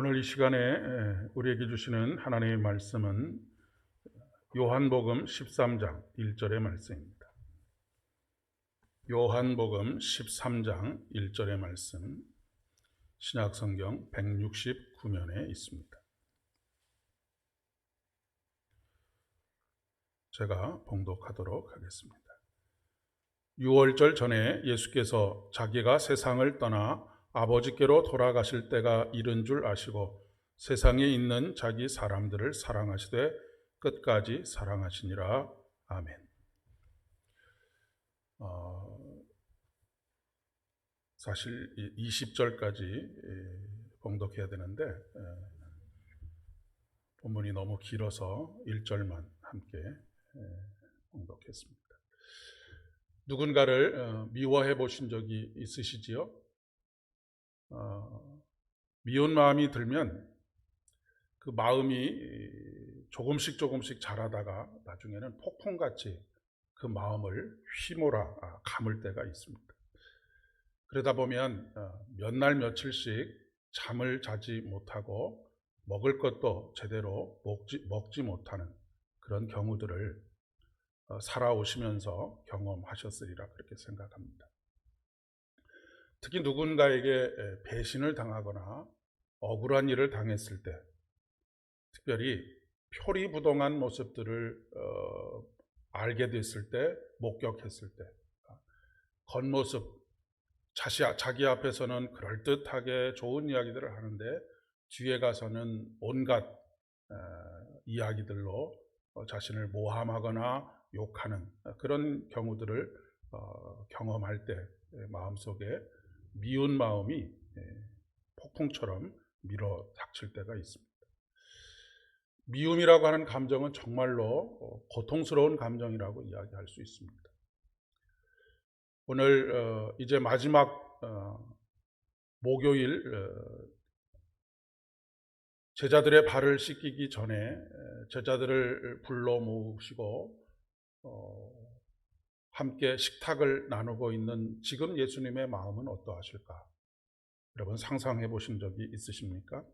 오늘 이 시간에 우리에게 주시는 하나님의 말씀은 요한복음 13장 1절의 말씀입니다. 요한복음 13장 1절의 말씀, 신약성경 169면에 있습니다. 제가 봉독하도록 하겠습니다. 유월절 전에 예수께서 자기가 세상을 떠나 아버지께로 돌아가실 때가 이른 줄 아시고 세상에 있는 자기 사람들을 사랑하시되 끝까지 사랑하시니라. 아멘. 사실 20절까지 봉독해야 되는데 본문이 너무 길어서 1절만 함께 봉독했습니다. 누군가를 미워해 보신 적이 있으시지요? 미운 마음이 들면 그 마음이 조금씩 자라다가 나중에는 폭풍같이 그 마음을 휘몰아 감을 때가 있습니다. 그러다 보면 몇 날 며칠씩 잠을 자지 못하고 먹을 것도 제대로 먹지 못하는 그런 경우들을 살아오시면서 경험하셨으리라 그렇게 생각합니다. 특히 누군가에게 배신을 당하거나 억울한 일을 당했을 때, 특별히 표리부동한 모습들을 알게 됐을 때, 목격했을 때, 겉모습, 자기 앞에서는 그럴듯하게 좋은 이야기들을 하는데 뒤에 가서는 온갖 이야기들로 자신을 모함하거나 욕하는 그런 경우들을 경험할 때 마음속에 미운 마음이 폭풍처럼 밀어 닥칠 때가 있습니다. 미움이라고 하는 감정은 정말로 고통스러운 감정이라고 이야기할 수 있습니다. 오늘 이제 마지막 목요일 제자들의 발을 씻기기 전에 제자들을 불러 모으시고 함께 식탁을 나누고 있는 지금 예수님의 마음은 어떠하실까? 여러분 상상해 보신 적이 있으십니까?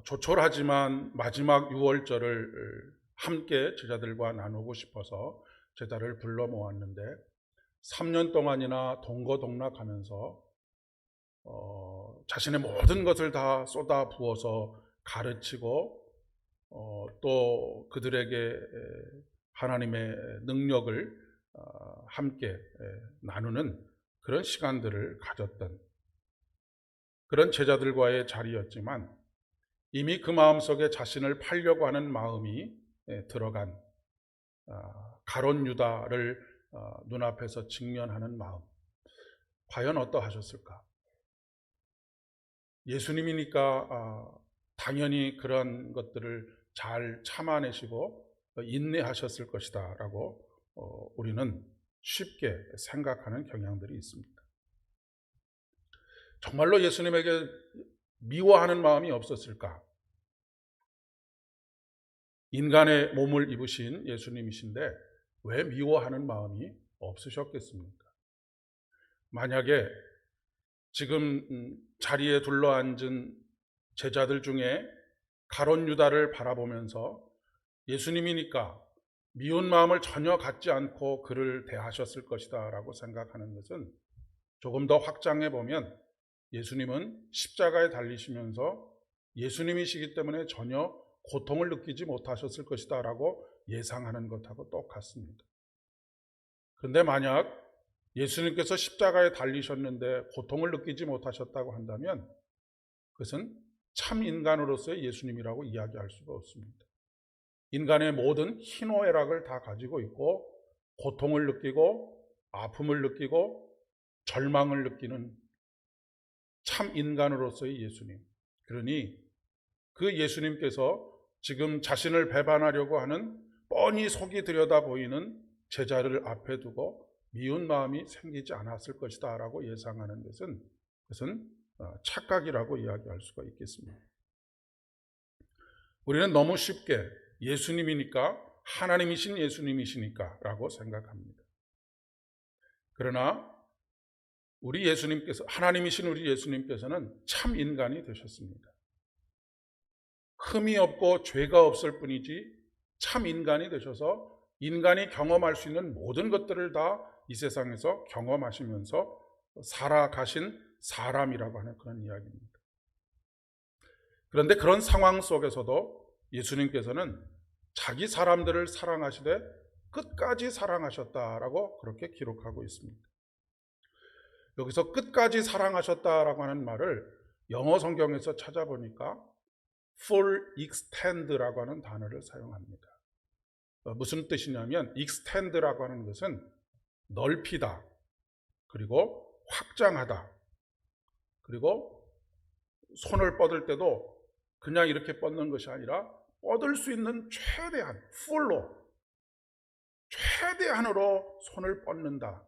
조촐하지만 마지막 유월절을 함께 제자들과 나누고 싶어서 제자를 불러 모았는데 3년 동안이나 동거동락하면서 자신의 모든 것을 다 쏟아 부어서 가르치고 또 그들에게 하나님의 능력을 함께 나누는 그런 시간들을 가졌던 그런 제자들과의 자리였지만 이미 그 마음속에 자신을 팔려고 하는 마음이 들어간 가룟 유다를 눈앞에서 직면하는 마음, 과연 어떠하셨을까? 예수님이니까 당연히 그런 것들을 잘 참아내시고 인내하셨을 것이다 라고 우리는 쉽게 생각하는 경향들이 있습니다. 정말로 예수님에게 미워하는 마음이 없었을까? 인간의 몸을 입으신 예수님이신데 왜 미워하는 마음이 없으셨겠습니까? 만약에 지금 자리에 둘러앉은 제자들 중에 가룟 유다를 바라보면서 예수님이니까 미운 마음을 전혀 갖지 않고 그를 대하셨을 것이다 라고 생각하는 것은 조금 더 확장해 보면 예수님은 십자가에 달리시면서 예수님이시기 때문에 전혀 고통을 느끼지 못하셨을 것이다 라고 예상하는 것하고 똑같습니다. 그런데 만약 예수님께서 십자가에 달리셨는데 고통을 느끼지 못하셨다고 한다면 그것은 참 인간으로서의 예수님이라고 이야기할 수가 없습니다. 인간의 모든 희노애락을 다 가지고 있고 고통을 느끼고 아픔을 느끼고 절망을 느끼는 참 인간으로서의 예수님. 그러니 그 예수님께서 지금 자신을 배반하려고 하는 뻔히 속이 들여다 보이는 제자를 앞에 두고 미운 마음이 생기지 않았을 것이다 라고 예상하는 것은 그것은 착각이라고 이야기할 수가 있겠습니다. 우리는 너무 쉽게 예수님이니까 하나님이신 예수님이시니까 라고 생각합니다. 그러나 우리 예수님께서, 하나님이신 우리 예수님께서는 참 인간이 되셨습니다. 흠이 없고 죄가 없을 뿐이지 참 인간이 되셔서 인간이 경험할 수 있는 모든 것들을 다 이 세상에서 경험하시면서 살아가신 사람이라고 하는 그런 이야기입니다. 그런데 그런 상황 속에서도 예수님께서는 자기 사람들을 사랑하시되 끝까지 사랑하셨다라고 그렇게 기록하고 있습니다. 여기서 끝까지 사랑하셨다라고 하는 말을 영어 성경에서 찾아보니까 full extend라고 하는 단어를 사용합니다. 무슨 뜻이냐면 extend라고 하는 것은 넓히다, 그리고 확장하다, 그리고 손을 뻗을 때도 그냥 이렇게 뻗는 것이 아니라 뻗을 수 있는 최대한 풀로, 최대한으로 손을 뻗는다,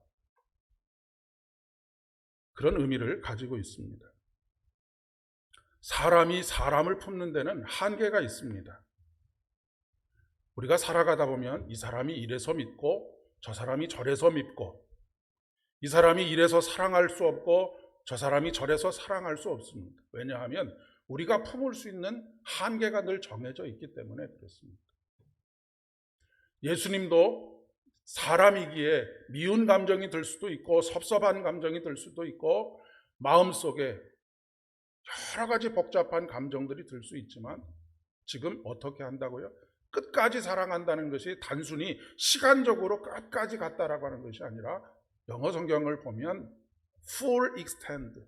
그런 의미를 가지고 있습니다. 사람이 사람을 품는 데는 한계가 있습니다. 우리가 살아가다 보면 이 사람이 이래서 믿고 저 사람이 저래서 믿고, 이 사람이 이래서 사랑할 수 없고 저 사람이 저래서 사랑할 수 없습니다. 왜냐하면 우리가 품을 수 있는 한계가 늘 정해져 있기 때문에 그렇습니다. 예수님도 사람이기에 미운 감정이 들 수도 있고 섭섭한 감정이 들 수도 있고 마음속에 여러 가지 복잡한 감정들이 들 수 있지만 지금 어떻게 한다고요? 끝까지 사랑한다는 것이 단순히 시간적으로 끝까지 갔다라고 하는 것이 아니라 영어 성경을 보면 full extend,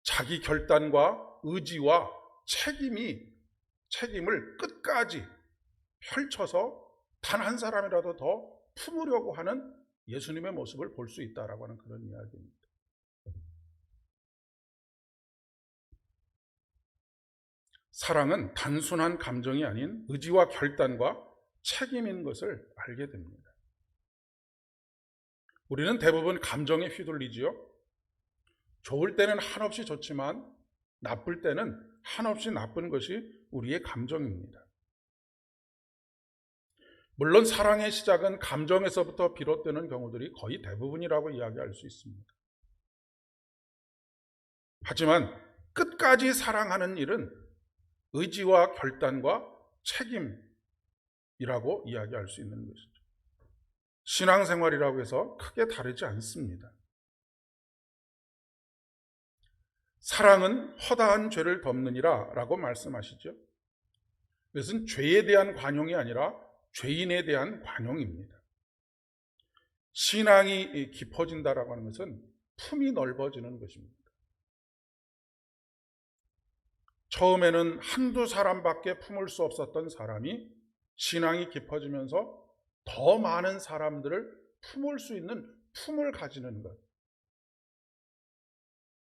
자기 결단과 의지와 책임을 끝까지 펼쳐서 단 한 사람이라도 더 품으려고 하는 예수님의 모습을 볼 수 있다라고 하는 그런 이야기입니다. 사랑은 단순한 감정이 아닌 의지와 결단과 책임인 것을 알게 됩니다. 우리는 대부분 감정에 휘둘리지요. 좋을 때는 한없이 좋지만 나쁠 때는 한없이 나쁜 것이 우리의 감정입니다. 물론 사랑의 시작은 감정에서부터 비롯되는 경우들이 거의 대부분이라고 이야기할 수 있습니다. 하지만 끝까지 사랑하는 일은 의지와 결단과 책임이라고 이야기할 수 있는 것이죠. 신앙생활이라고 해서 크게 다르지 않습니다. 사랑은 허다한 죄를 덮느니라 라고 말씀하시죠. 이것은 죄에 대한 관용이 아니라 죄인에 대한 관용입니다. 신앙이 깊어진다라고 하는 것은 품이 넓어지는 것입니다. 처음에는 한두 사람밖에 품을 수 없었던 사람이 신앙이 깊어지면서 더 많은 사람들을 품을 수 있는 품을 가지는 것.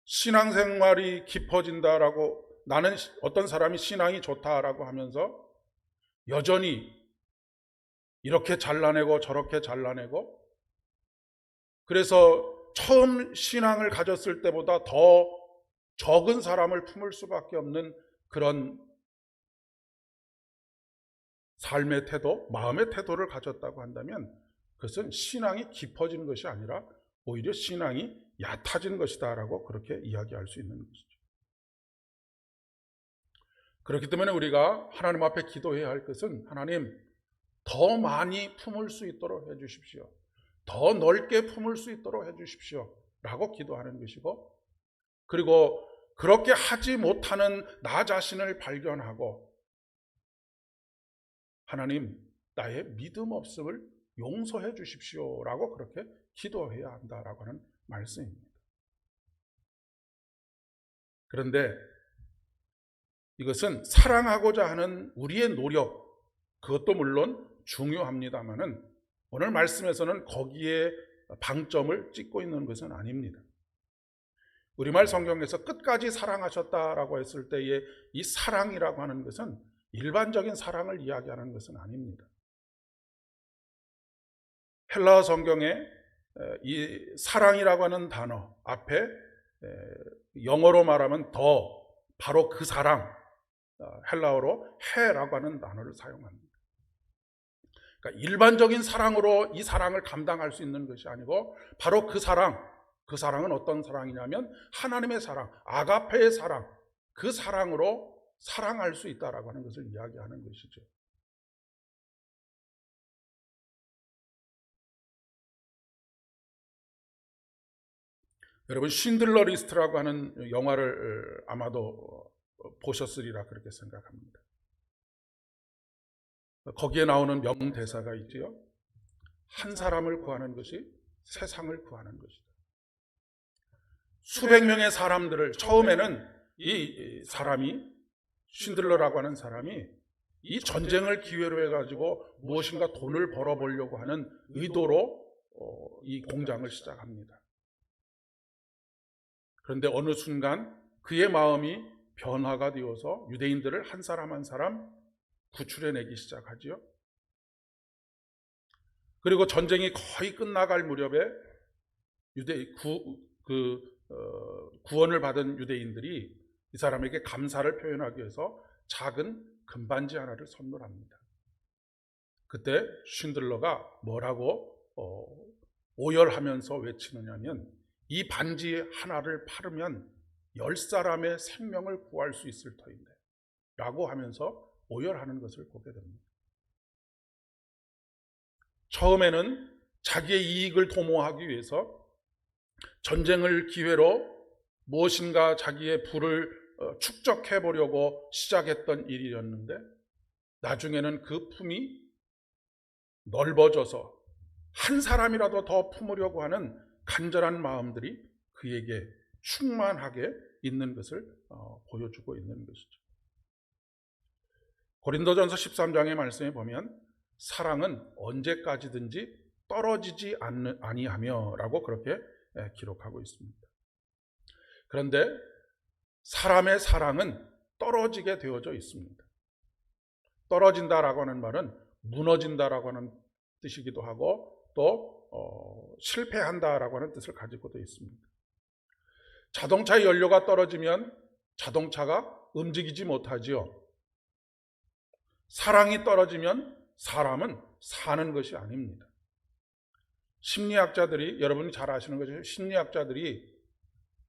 신앙생활이 깊어진다라고, 나는 어떤 사람이 신앙이 좋다라고 하면서 여전히 이렇게 잘라내고 저렇게 잘라내고, 그래서 처음 신앙을 가졌을 때보다 더 적은 사람을 품을 수밖에 없는 그런 삶의 태도, 마음의 태도를 가졌다고 한다면 그것은 신앙이 깊어진 것이 아니라 오히려 신앙이 얕아진 것이다라고 그렇게 이야기할 수 있는 것이죠. 그렇기 때문에 우리가 하나님 앞에 기도해야 할 것은, 하나님, 더 많이 품을 수 있도록 해주십시오. 더 넓게 품을 수 있도록 해주십시오 라고 기도하는 것이고, 그리고 그렇게 하지 못하는 나 자신을 발견하고, 하나님, 나의 믿음 없음을 용서해 주십시오 라고 그렇게 기도해야 한다라고 하는 말씀입니다. 그런데 이것은 사랑하고자 하는 우리의 노력, 그것도 물론 중요합니다만은 오늘 말씀에서는 거기에 방점을 찍고 있는 것은 아닙니다. 우리말 성경에서 끝까지 사랑하셨다라고 했을 때의 이 사랑이라고 하는 것은 일반적인 사랑을 이야기하는 것은 아닙니다. 헬라어 성경에 이 사랑이라고 하는 단어 앞에 영어로 말하면 더, 바로 그 사랑, 헬라어로 해라고 하는 단어를 사용합니다. 그러니까 일반적인 사랑으로 이 사랑을 감당할 수 있는 것이 아니고 바로 그 사랑은 어떤 사랑이냐면 하나님의 사랑, 아가페의 사랑, 그 사랑으로 사랑할 수 있다라고 하는 것을 이야기하는 것이죠. 여러분 쉰들러 리스트라고 하는 영화를 아마도 보셨으리라 그렇게 생각합니다. 거기에 나오는 명대사가 있지요. 한 사람을 구하는 것이 세상을 구하는 것이다. 수백 명의 사람들을 처음에는 이 사람이 쉰들러라고 하는 사람이 이 전쟁을 기회로 해가지고 무엇인가 돈을 벌어보려고 하는 의도로 이 공장을 시작합니다. 그런데 어느 순간 그의 마음이 변화가 되어서 유대인들을 한 사람 한 사람 구출해내기 시작하지요. 그리고 전쟁이 거의 끝나갈 무렵에 구원을 받은 유대인들이 이 사람에게 감사를 표현하기 위해서 작은 금반지 하나를 선물합니다. 그때 쉰들러가 뭐라고 오열하면서 외치느냐면 이 반지 하나를 팔으면 10사람의 생명을 구할 수 있을 터인데 라고 하면서 오열하는 것을 보게 됩니다. 처음에는 자기의 이익을 도모하기 위해서 전쟁을 기회로 무엇인가 자기의 부를 축적해 보려고 시작했던 일이었는데 나중에는 그 품이 넓어져서 한 사람이라도 더 품으려고 하는 간절한 마음들이 그에게 충만하게 있는 것을 보여주고 있는 것이죠. 고린도전서 13장의 말씀에 보면 사랑은 언제까지든지 떨어지지 아니하며 라고 그렇게 기록하고 있습니다. 그런데 사람의 사랑은 떨어지게 되어져 있습니다. 떨어진다라고 하는 말은 무너진다라고 하는 뜻이기도 하고 또 실패한다라고 하는 뜻을 가지고도 있습니다. 자동차의 연료가 떨어지면 자동차가 움직이지 못하지요. 사랑이 떨어지면 사람은 사는 것이 아닙니다. 심리학자들이 여러분이 잘 아시는 거죠. 심리학자들이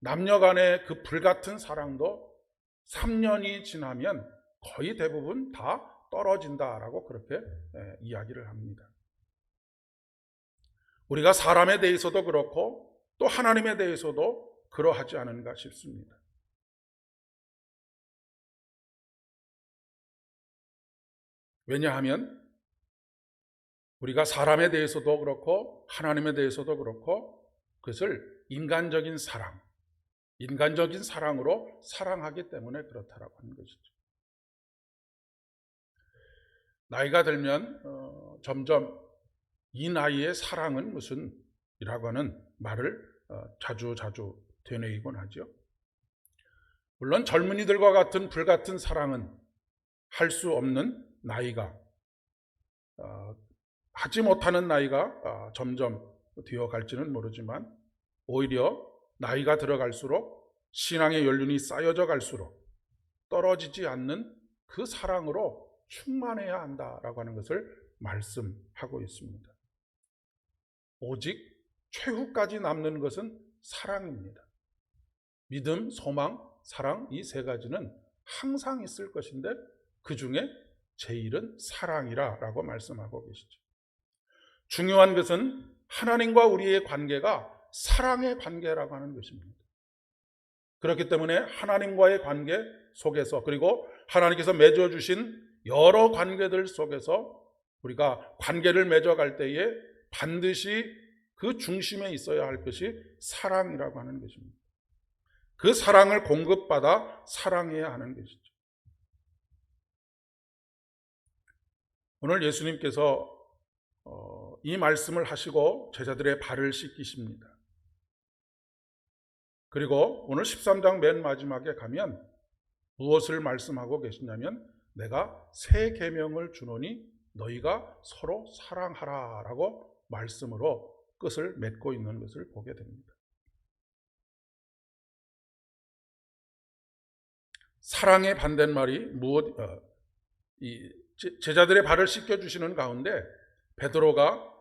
남녀 간의 그 불같은 사랑도 3년이 지나면 거의 대부분 다 떨어진다라고 그렇게 이야기를 합니다. 우리가 사람에 대해서도 그렇고 또 하나님에 대해서도 그러하지 않은가 싶습니다. 왜냐하면 우리가 사람에 대해서도 그렇고 하나님에 대해서도 그렇고 그것을 인간적인 사랑으로 사랑하기 때문에 그렇다라고 하는 것이죠. 나이가 들면 점점 이 나이의 사랑은 무슨 이라고 하는 말을 자주 되뇌이곤 하죠. 물론 젊은이들과 같은 불같은 사랑은 할 수 없는 나이가 하지 못하는 나이가 점점 되어갈지는 모르지만 오히려 나이가 들어갈수록 신앙의 연륜이 쌓여져 갈수록 떨어지지 않는 그 사랑으로 충만해야 한다라고 하는 것을 말씀하고 있습니다. 오직 최후까지 남는 것은 사랑입니다. 믿음, 소망, 사랑 이 세 가지는 항상 있을 것인데 그 중에 제일은 사랑이라고 말씀하고 계시죠. 중요한 것은 하나님과 우리의 관계가 사랑의 관계라고 하는 것입니다. 그렇기 때문에 하나님과의 관계 속에서 그리고 하나님께서 맺어주신 여러 관계들 속에서 우리가 관계를 맺어갈 때에 반드시 그 중심에 있어야 할 것이 사랑이라고 하는 것입니다. 그 사랑을 공급받아 사랑해야 하는 것이죠. 오늘 예수님께서 이 말씀을 하시고 제자들의 발을 씻기십니다. 그리고 오늘 13장 맨 마지막에 가면 무엇을 말씀하고 계시냐면 내가 새 계명을 주노니 너희가 서로 사랑하라 라고 말씀으로 끝을 맺고 있는 것을 보게 됩니다. 사랑의 반대말이 제자들의 발을 씻겨주시는 가운데 베드로가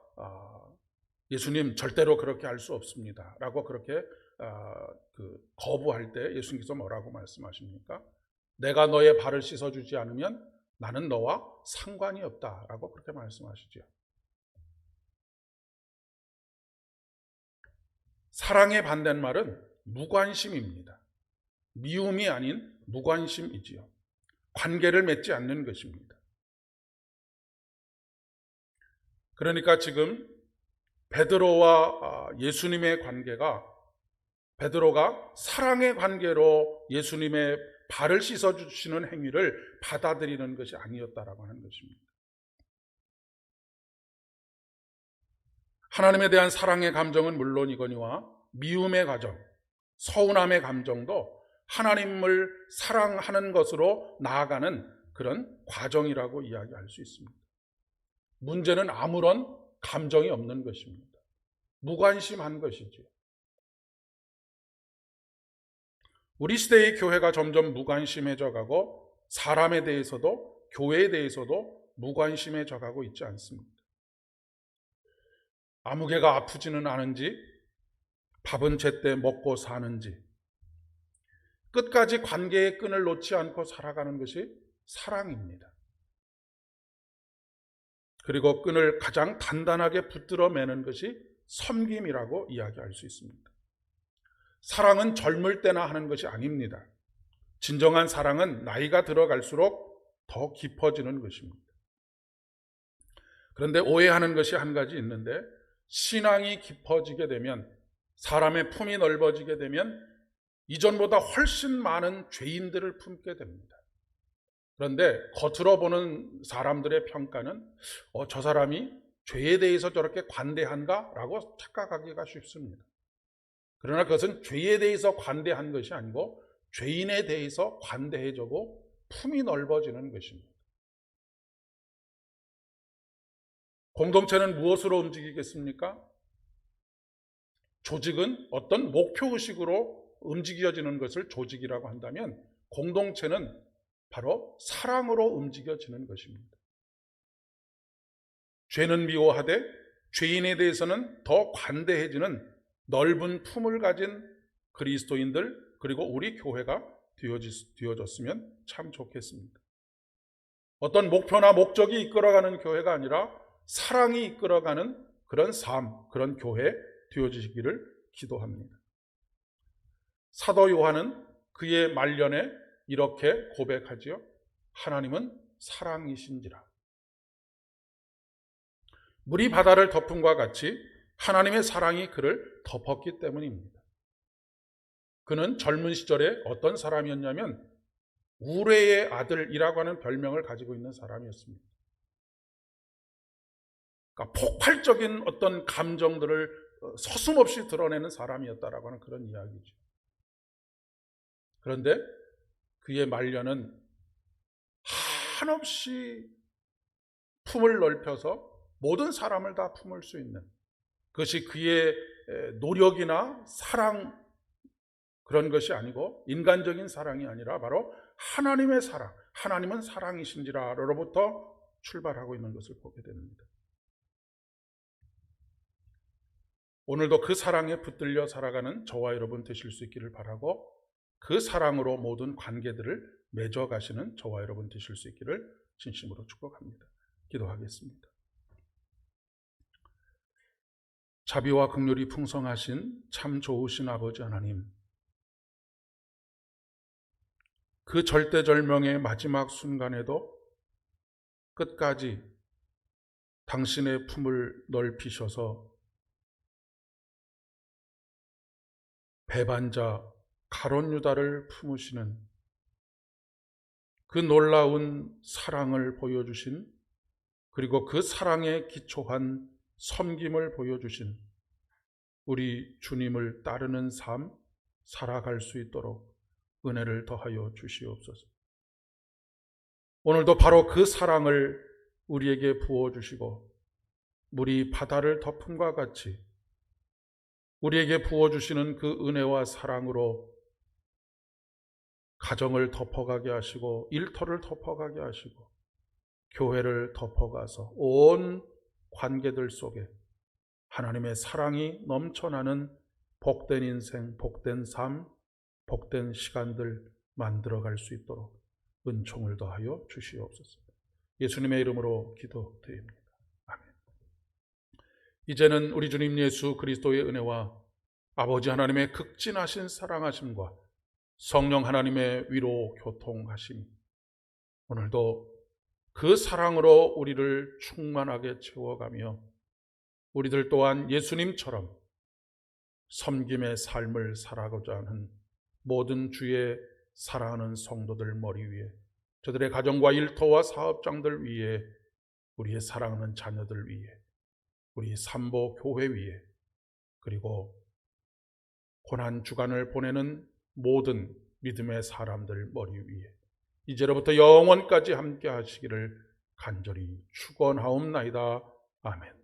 예수님 절대로 그렇게 할 수 없습니다 라고 그렇게 거부할 때 예수님께서 뭐라고 말씀하십니까? 내가 너의 발을 씻어주지 않으면 나는 너와 상관이 없다라고 그렇게 말씀하시죠. 사랑의 반대말은 무관심입니다. 미움이 아닌 무관심이지요. 관계를 맺지 않는 것입니다. 그러니까 지금 베드로와 예수님의 관계가, 베드로가 사랑의 관계로 예수님의 발을 씻어주시는 행위를 받아들이는 것이 아니었다라고 하는 것입니다. 하나님에 대한 사랑의 감정은 물론이거니와 미움의 감정, 서운함의 감정도 하나님을 사랑하는 것으로 나아가는 그런 과정이라고 이야기할 수 있습니다. 문제는 아무런 감정이 없는 것입니다. 무관심한 것이죠. 우리 시대의 교회가 점점 무관심해져 가고 사람에 대해서도 교회에 대해서도 무관심해져 가고 있지 않습니다. 아무개가 아프지는 않은지, 밥은 제때 먹고 사는지, 끝까지 관계의 끈을 놓지 않고 살아가는 것이 사랑입니다. 그리고 끈을 가장 단단하게 붙들어 매는 것이 섬김이라고 이야기할 수 있습니다. 사랑은 젊을 때나 하는 것이 아닙니다. 진정한 사랑은 나이가 들어갈수록 더 깊어지는 것입니다. 그런데 오해하는 것이 한 가지 있는데, 신앙이 깊어지게 되면, 사람의 품이 넓어지게 되면 이전보다 훨씬 많은 죄인들을 품게 됩니다. 그런데 겉으로 보는 사람들의 평가는 저 사람이 죄에 대해서 저렇게 관대한가? 라고 착각하기가 쉽습니다. 그러나 그것은 죄에 대해서 관대한 것이 아니고 죄인에 대해서 관대해지고 품이 넓어지는 것입니다. 공동체는 무엇으로 움직이겠습니까? 조직은 어떤 목표의식으로 움직여지는 것을 조직이라고 한다면, 공동체는 바로 사랑으로 움직여지는 것입니다. 죄는 미워하되 죄인에 대해서는 더 관대해지는 넓은 품을 가진 그리스도인들, 그리고 우리 교회가 되어졌으면 참 좋겠습니다. 어떤 목표나 목적이 이끌어가는 교회가 아니라 사랑이 이끌어가는 그런 삶, 그런 교회 되어지기를 기도합니다. 사도 요한은 그의 말년에 이렇게 고백하지요. 하나님은 사랑이신지라. 물이 바다를 덮음과 같이 하나님의 사랑이 그를 덮었기 때문입니다. 그는 젊은 시절에 어떤 사람이었냐면 우레의 아들이라고 하는 별명을 가지고 있는 사람이었습니다. 그러니까 폭발적인 어떤 감정들을 서슴없이 드러내는 사람이었다라고 하는 그런 이야기죠. 그런데 그의 말년은 한없이 품을 넓혀서 모든 사람을 다 품을 수 있는, 그것이 그의 노력이나 사랑 그런 것이 아니고 인간적인 사랑이 아니라 바로 하나님의 사랑, 하나님은 사랑이신지라로부터 출발하고 있는 것을 보게 됩니다. 오늘도 그 사랑에 붙들려 살아가는 저와 여러분 되실 수 있기를 바라고, 그 사랑으로 모든 관계들을 맺어가시는 저와 여러분 되실 수 있기를 진심으로 축복합니다. 기도하겠습니다. 자비와 긍휼이 풍성하신 참 좋으신 아버지 하나님, 그 절대절명의 마지막 순간에도 끝까지 당신의 품을 넓히셔서 배반자 가룟 유다를 품으시는 그 놀라운 사랑을 보여주신, 그리고 그 사랑에 기초한 섬김을 보여주신 우리 주님을 따르는 삶 살아갈 수 있도록 은혜를 더하여 주시옵소서. 오늘도 바로 그 사랑을 우리에게 부어주시고 물이 바다를 덮음과 같이 우리에게 부어주시는 그 은혜와 사랑으로 가정을 덮어가게 하시고 일터를 덮어가게 하시고 교회를 덮어가서 온 관계들 속에 하나님의 사랑이 넘쳐나는 복된 인생, 복된 삶, 복된 시간들 만들어갈 수 있도록 은총을 더하여 주시옵소서. 예수님의 이름으로 기도드립니다. 아멘. 이제는 우리 주님 예수 그리스도의 은혜와 아버지 하나님의 극진하신 사랑하심과 성령 하나님의 위로 교통하심이 오늘도 그 사랑으로 우리를 충만하게 채워가며 우리들 또한 예수님처럼 섬김의 삶을 살아가고자 하는 모든 주의 사랑하는 성도들 머리 위에, 저들의 가정과 일터와 사업장들 위에, 우리의 사랑하는 자녀들 위에, 우리 삼보 교회 위에, 그리고 고난 주간을 보내는 모든 믿음의 사람들 머리 위에 이제로부터 영원까지 함께 하시기를 간절히 축원하옵나이다. 아멘.